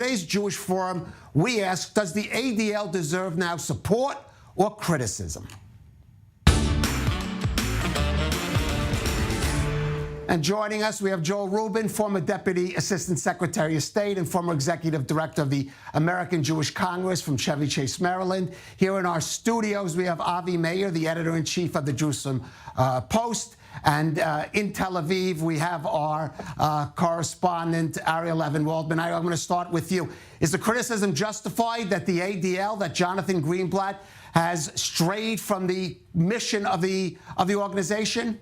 Today's Jewish Forum, we ask, does the ADL deserve now support or criticism? And joining us, we have Joel Rubin, former Deputy Assistant Secretary of State and former Executive Director of the American Jewish Congress from Chevy Chase, Maryland. Here in our studios, we have Avi Mayer, the Editor-in-Chief of the Jerusalem Post. And in Tel Aviv, we have our correspondent, Ariel, Levin, Waldman. I'm going to start with you. Is the criticism justified that the ADL, that Jonathan Greenblatt, has strayed from the mission of the organization?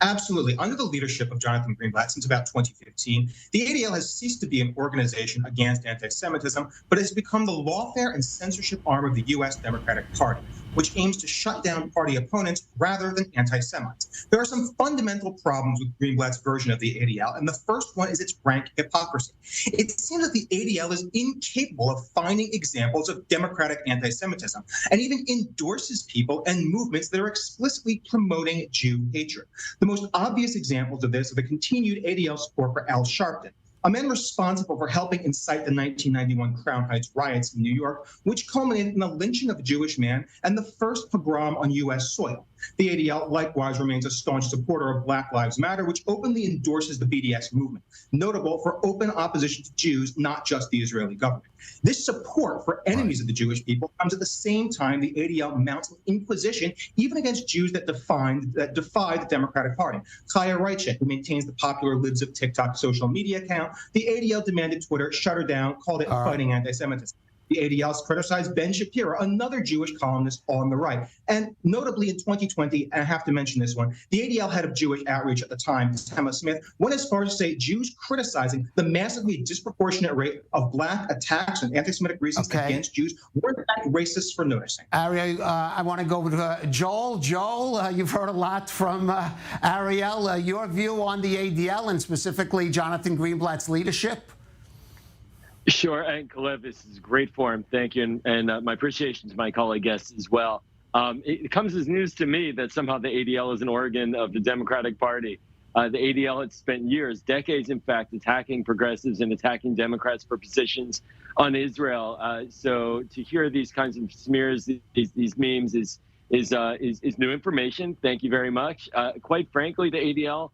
Absolutely. Under the leadership of Jonathan Greenblatt since about 2015, the ADL has ceased to be an organization against anti-Semitism, but has become the lawfare and censorship arm of the U.S. Democratic Party, which aims to shut down party opponents rather than anti-Semites. There are some fundamental problems with Greenblatt's version of the ADL, and the first one is its rank hypocrisy. It seems that the ADL is incapable of finding examples of democratic anti-Semitism, and even endorses people and movements that are explicitly promoting Jew hatred. The most obvious examples of this are the continued ADL support for Al Sharpton, a man responsible for helping incite the 1991 Crown Heights riots in New York, which culminated in the lynching of a Jewish man and the first pogrom on U.S. soil. The ADL likewise remains a staunch supporter of Black Lives Matter, which openly endorses the BDS movement, notable for open opposition to Jews, not just the Israeli government. This support for enemies of the Jewish people comes at the same time the ADL mounts an inquisition even against Jews that defy the Democratic Party. Chaya Reichek, who maintains the popular Libs of TikTok social media account, the ADL demanded Twitter shut her down, called it fighting anti-Semitism. The ADL's criticized Ben Shapiro, another Jewish columnist on the right. And notably in 2020, and I have to mention this one, the ADL head of Jewish outreach at the time, Tema Smith, went as far as to say Jews criticizing the massively disproportionate rate of Black attacks and anti-Semitic reasons against Jews were in fact racists for noticing. Ariel, I want to go over to Joel. Joel, you've heard a lot from Ariel. Your view on the ADL and specifically Jonathan Greenblatt's leadership? Sure, and Kalev, this is a great forum. Thank you, and my appreciation to my colleague guests as well. It comes as news to me that somehow the ADL is an organ of the Democratic Party. The ADL had spent years, decades, in fact, attacking progressives and attacking Democrats for positions on Israel. So to hear these kinds of smears, these memes, is new information. Thank you very much. Quite frankly, the ADL,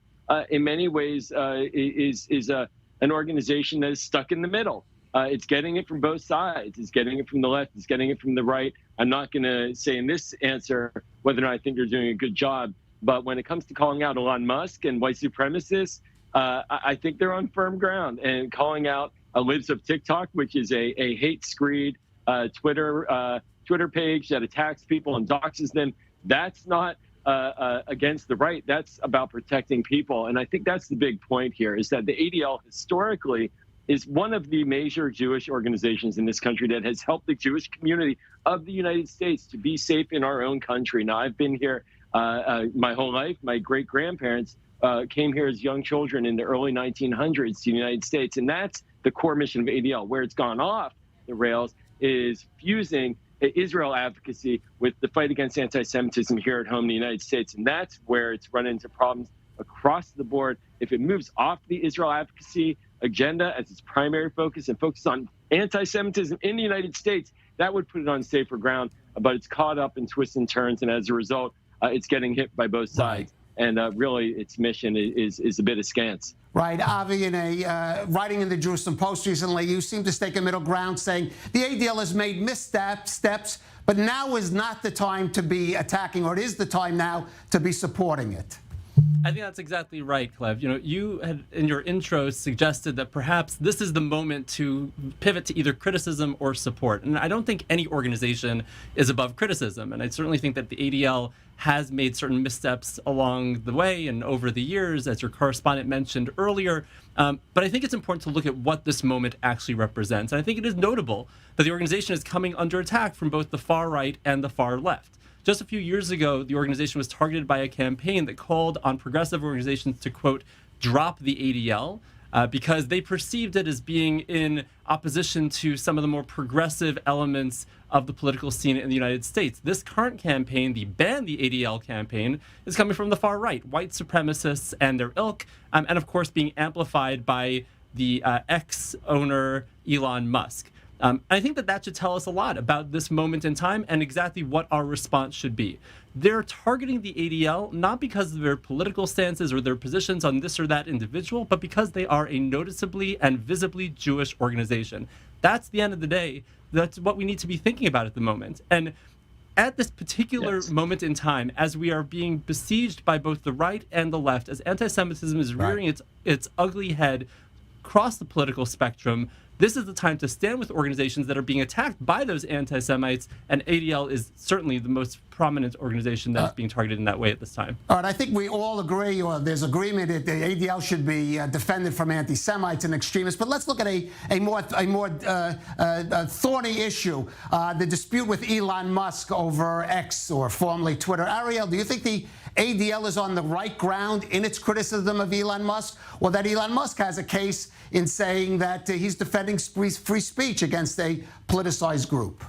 in many ways, is an organization that is stuck in the middle. It's getting it from both sides. It's getting it from the left. It's getting it from the right. I'm not going to say in this answer whether or not I think they're doing a good job. But when it comes to calling out Elon Musk and white supremacists, I think they're on firm ground. And calling out Libs of TikTok, which is a hate screed Twitter page that attacks people and doxes them, that's not against the right. That's about protecting people. And I think that's the big point here, is that the ADL historically is one of the major Jewish organizations in this country that has helped the Jewish community of the United States to be safe in our own country. Now, I've been here my whole life. My great-grandparents came here as young children in the early 1900s to the United States, and that's the core mission of ADL. Where it's gone off the rails is fusing Israel advocacy with the fight against anti-Semitism here at home in the United States, and that's where it's run into problems across the board. If it moves off the Israel advocacy agenda as its primary focus and focus on anti-Semitism in the United States, that would put it on safer ground. But it's caught up in twists and turns, and as a result, it's getting hit by both sides. And really, its mission is a bit askance. Right. Avi, in a writing in the Jerusalem Post recently, you seem to stake a middle ground, saying the ADL has made missteps, but now is not the time to be attacking, or it is the time now to be supporting it. I think that's exactly right, Clev. You know, you had in your intro suggested that perhaps this is the moment to pivot to either criticism or support. And I don't think any organization is above criticism. And I certainly think that the ADL has made certain missteps along the way and over the years, as your correspondent mentioned earlier. But I think it's important to look at what this moment actually represents. And I think it is notable that the organization is coming under attack from both the far right and the far left. Just a few years ago, the organization was targeted by a campaign that called on progressive organizations to, quote, drop the ADL because they perceived it as being in opposition to some of the more progressive elements of the political scene in the United States. This current campaign, the Ban the ADL campaign, is coming from the far right, white supremacists and their ilk, and of course being amplified by the X owner, Elon Musk. I think that should tell us a lot about this moment in time and exactly what our response should be. They're targeting the ADL not because of their political stances or their positions on this or that individual, but because they are a noticeably and visibly Jewish organization. That's the end of the day. That's what we need to be thinking about at the moment. And at this particular moment in time, as we are being besieged by both the right and the left, as anti-Semitism is rearing its ugly head across the political spectrum, this is the time to stand with organizations that are being attacked by those anti-Semites, and ADL is certainly the most prominent organization that is being targeted in that way at this time. All right, I think we all agree, or there's agreement that the ADL should be defended from anti-Semites and extremists. But let's look at a more thorny issue: the dispute with Elon Musk over X, or formerly Twitter. Ariel, do you think the ADL is on the right ground in its criticism of Elon Musk, or that Elon Musk has a case in saying that he's defending free speech against a politicized group?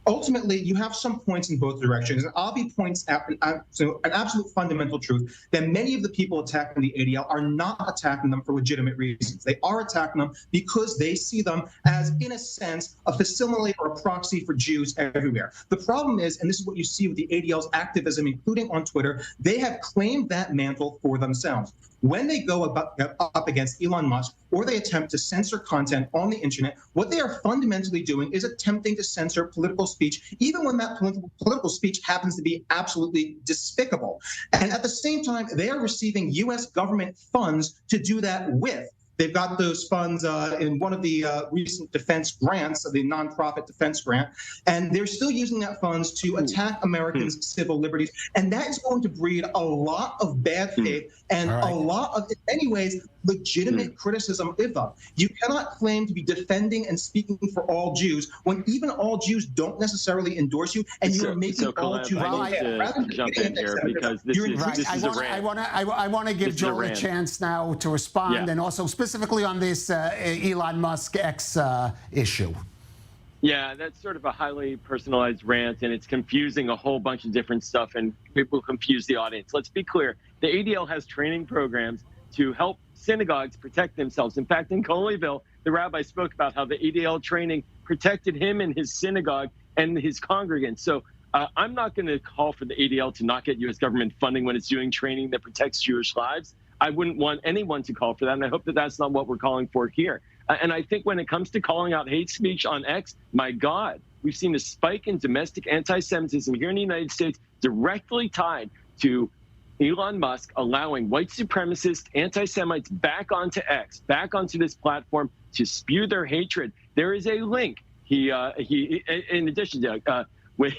Ultimately, you have some points in both directions. And Avi points out an absolute fundamental truth that many of the people attacking the ADL are not attacking them for legitimate reasons. They are attacking them because they see them as, in a sense, a facsimile or a proxy for Jews everywhere. The problem is, and this is what you see with the ADL's activism, including on Twitter, they have claimed that mantle for themselves. When they go up against Elon Musk, or they attempt to censor content on the internet, what they are fundamentally doing is attempting to censor political speech, even when that political speech happens to be absolutely despicable. And at the same time, they are receiving U.S. government funds to do that with. They've got those funds in one of the recent defense grants, the nonprofit defense grant, and they're still using that funds to attack Americans' civil liberties. And that is going to breed a lot of bad faith and a lot of, in many ways, legitimate criticism of them. You cannot claim to be defending and speaking for all Jews when even all Jews don't necessarily endorse you, and you are making all Jews. I want to jump in here because this is a rant. I want to give Joel a chance now to respond, and also specifically on this Elon Musk X issue. Yeah, that's sort of a highly personalized rant, and it's confusing a whole bunch of different stuff, and people confuse the audience. Let's be clear. The ADL has training programs to help synagogues protect themselves. In fact, in Colleyville, the rabbi spoke about how the ADL training protected him and his synagogue and his congregants. So I'm not going to call for the ADL to not get U.S. government funding when it's doing training that protects Jewish lives. I wouldn't want anyone to call for that, and I hope that that's not what we're calling for here. And I think when it comes to calling out hate speech on X, my God, we've seen a spike in domestic anti-Semitism here in the United States directly tied to Elon Musk allowing white supremacist anti-Semites back onto X, back onto this platform to spew their hatred. There is a link. He in addition to with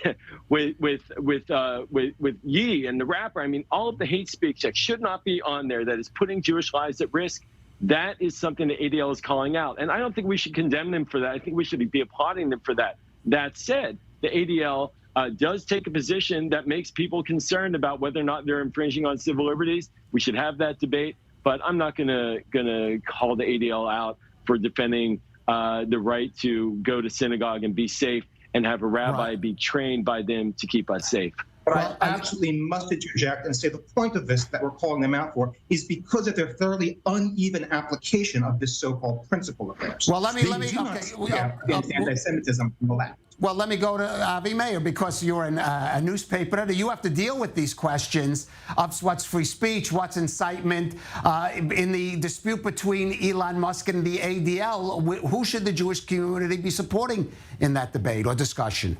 Yee and the rapper, I mean, all of the hate speech that should not be on there, that is putting Jewish lives at risk. That is something the ADL is calling out. And I don't think we should condemn them for that. I think we should be applauding them for that. That said, the ADL does take a position that makes people concerned about whether or not they're infringing on civil liberties. We should have that debate. But I'm not gonna call the ADL out for defending the right to go to synagogue and be safe and have a rabbi be trained by them to keep us safe. But I absolutely must interject and say the point of this that we're calling them out for is because of their thoroughly uneven application of this so-called principle of theirs. Well, let me anti-Semitism from the left. Well, let me go to Avi Mayer, because you're a newspaper editor. You have to deal with these questions of what's free speech, what's incitement. In the dispute between Elon Musk and the ADL, who should the Jewish community be supporting in that debate or discussion?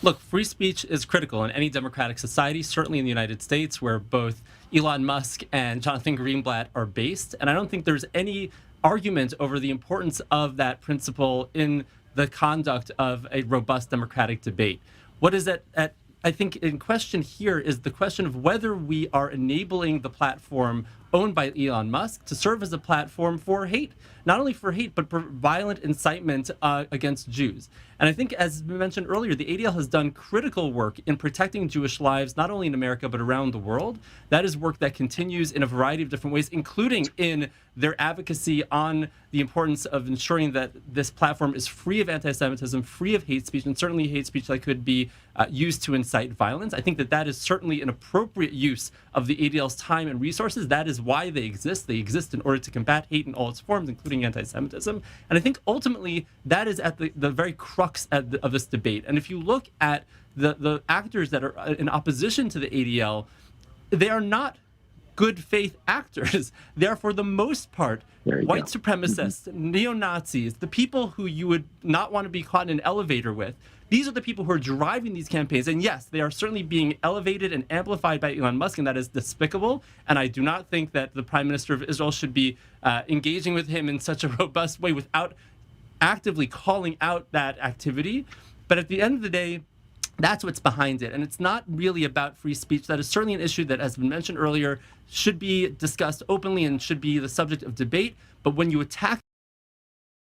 Look, free speech is critical in any democratic society, certainly in the United States, where both Elon Musk and Jonathan Greenblatt are based. And I don't think there's any argument over the importance of that principle in the conduct of a robust democratic debate. What is I think in question here is the question of whether we are enabling the platform owned by Elon Musk to serve as a platform for hate, not only for hate, but for violent incitement against Jews. And I think, as we mentioned earlier, the ADL has done critical work in protecting Jewish lives, not only in America, but around the world. That is work that continues in a variety of different ways, including in their advocacy on the importance of ensuring that this platform is free of anti-Semitism, free of hate speech, and certainly hate speech that could be used to incite violence. I think that is certainly an appropriate use of the ADL's time and resources. That is is why they exist. They exist in order to combat hate in all its forms, including anti-Semitism. And I think ultimately that is at the very crux of this debate. And if you look at the actors that are in opposition to the ADL, they are not good faith actors. They are, for the most part, white supremacists, neo-Nazis, the people who you would not want to be caught in an elevator with. These are the people who are driving these campaigns. And yes, they are certainly being elevated and amplified by Elon Musk, and that is despicable. And I do not think that the Prime Minister of Israel should be engaging with him in such a robust way without actively calling out that activity. But at the end of the day, that's what's behind it. And it's not really about free speech. That is certainly an issue that, has been mentioned earlier, should be discussed openly and should be the subject of debate. But when you attack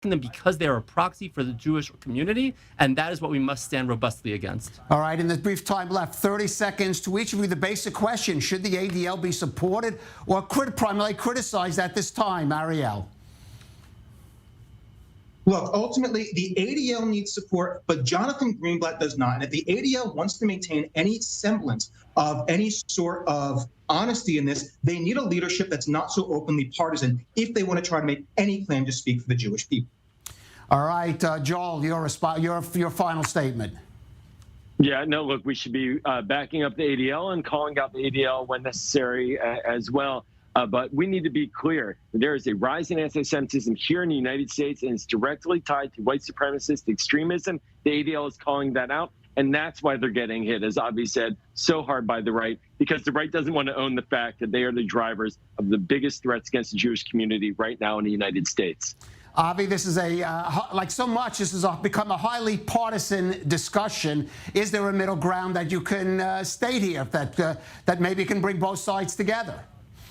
them because they are a proxy for the Jewish community, and that is what we must stand robustly against. All right, in the brief time left, 30 seconds to each of you, the basic question: should the ADL be supported or primarily criticized at this time? Ariel. Look, ultimately, the ADL needs support, but Jonathan Greenblatt does not. And if the ADL wants to maintain any semblance of any sort of honesty in this, they need a leadership that's not so openly partisan if they want to try to make any claim to speak for the Jewish people. All right, Joel, your final statement. Yeah, no, look, we should be backing up the ADL and calling out the ADL when necessary as well. But we need to be clear. There is a rise in anti-Semitism here in the United States, and it's directly tied to white supremacist extremism. The ADL is calling that out, and that's why they're getting hit, as Avi said, so hard by the right, because the right doesn't want to own the fact that they are the drivers of the biggest threats against the Jewish community right now in the United States. Avi, this is like so much, this has become a highly partisan discussion. Is there a middle ground that you can state here that maybe can bring both sides together?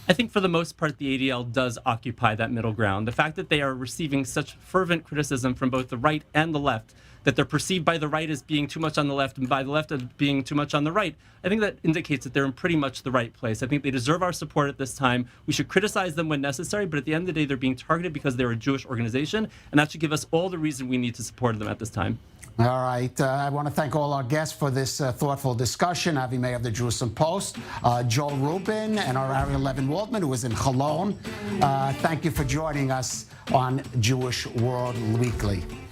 I think for the most part, the ADL does occupy that middle ground. The fact that they are receiving such fervent criticism from both the right and the left, that they're perceived by the right as being too much on the left and by the left as being too much on the right, I think that indicates that they're in pretty much the right place. I think they deserve our support at this time. We should criticize them when necessary, but at the end of the day, they're being targeted because they're a Jewish organization, and that should give us all the reason we need to support them at this time. All right. I want to thank all our guests for this thoughtful discussion. Avi Mayer of the Jerusalem Post, Joel Rubin, and our Ariel Levin Waldman, who is in Cologne. Thank you for joining us on Jewish World Weekly.